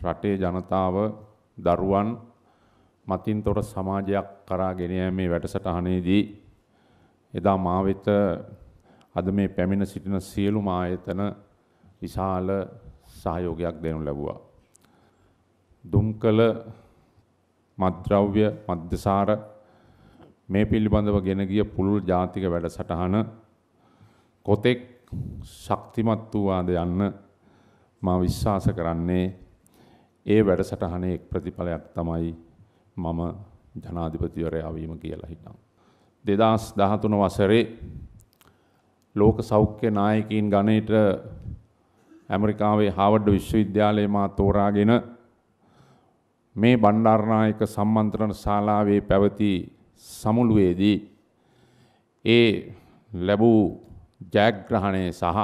රටේ ජනතාව දරුවන් මතින්තොර සමාජයක් කරා ගෙන යාමේ වැඩසටහනේදී එදා මා වෙත අද මේ පැමිණ සිටින සියලුම ආයතන විශාල සහයෝගයක් දෙනු ලැබුවා. දුම්කල මත්ද්‍රව්‍ය මද්‍යසාර මේ පිළිබඳව ගෙන ගිය පුළුල් ජාතික වැඩසටහන කොතෙක් ශක්තිමත් වූවාද යන්න මා විශ්වාස කරන්නේ ඒ වැඩසටහනේ එක් ප්‍රතිඵලයක් තමයි මම ජනාධිපතිවරයා වීම කියලා හිතනවා. 2013 වසරේ ලෝක සෞඛ්‍ය නායකයින් ගණයට ඇමරිකාවේ හාවර්ඩ් විශ්වවිද්‍යාලයේ මා තෝරාගෙන මේ බණ්ඩාරනායක සම්මන්ත්‍රණ ශාලාවේ පැවති සමුළුවේදී ඒ ලැබූ ජයග්‍රහණය සහ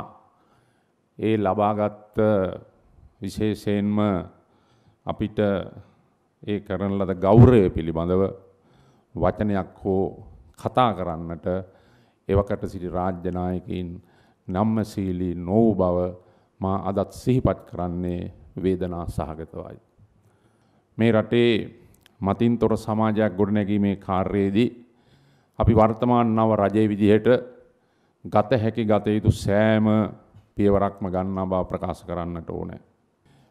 ඒ ලබාගත් විශේෂයෙන්ම අපිට ඒ කරන ලද ගෞරවය පිළිබඳව වචනයක් හෝ කතා කරන්නට එවකට සිටි රාජ්‍ය නායකයින් නම්‍යශීලී නොවූ බව මා අදත් සිහිපත් කරන්නේ වේදනා සහගතවයි. මේ රටේ මතින්තොර සමාජයක් ගොඩනැගීමේ කාර්යයේදී අපි වර්තමාන නව රජයේ විදිහට ගත හැකි ගත යුතු සෑම පියවරක්ම ගන්නා බව ප්‍රකාශ කරන්නට ඕනේ.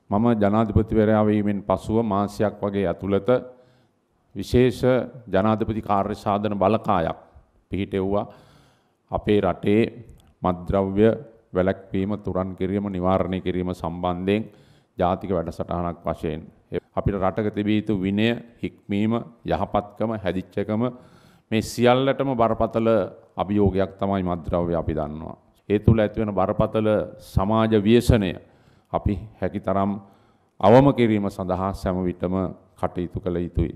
මම ජනාධිපතිවරයා වීමෙන් පසුව මාසයක් වගේ ඇතුළත විශේෂ ජනාධිපති කාර්ය සාධන බලකායක් පිහිටෙව්වා අපේ රටේ මත්ද්‍රව්‍ය වැළැක්වීම තුරන් කිරීම නිවාරණය කිරීම සම්බන්ධයෙන් ජාතික වැඩසටහනක් වශයෙන් අපිට රටක තිබිය යුතු විනය හික්මීම යහපත්කම හැදිච්චකම මේ සියල්ලටම බරපතල අභියෝගයක් තමයි මත්ද්‍රව්‍ය අපි දන්නවා. ඒ තුල ඇතිවන බරපතල සමාජ ව්‍යසනය අපි හැකිතරම් අවම කිරීම සඳහා සෑම විටම කටයුතු කළ යුතුයි.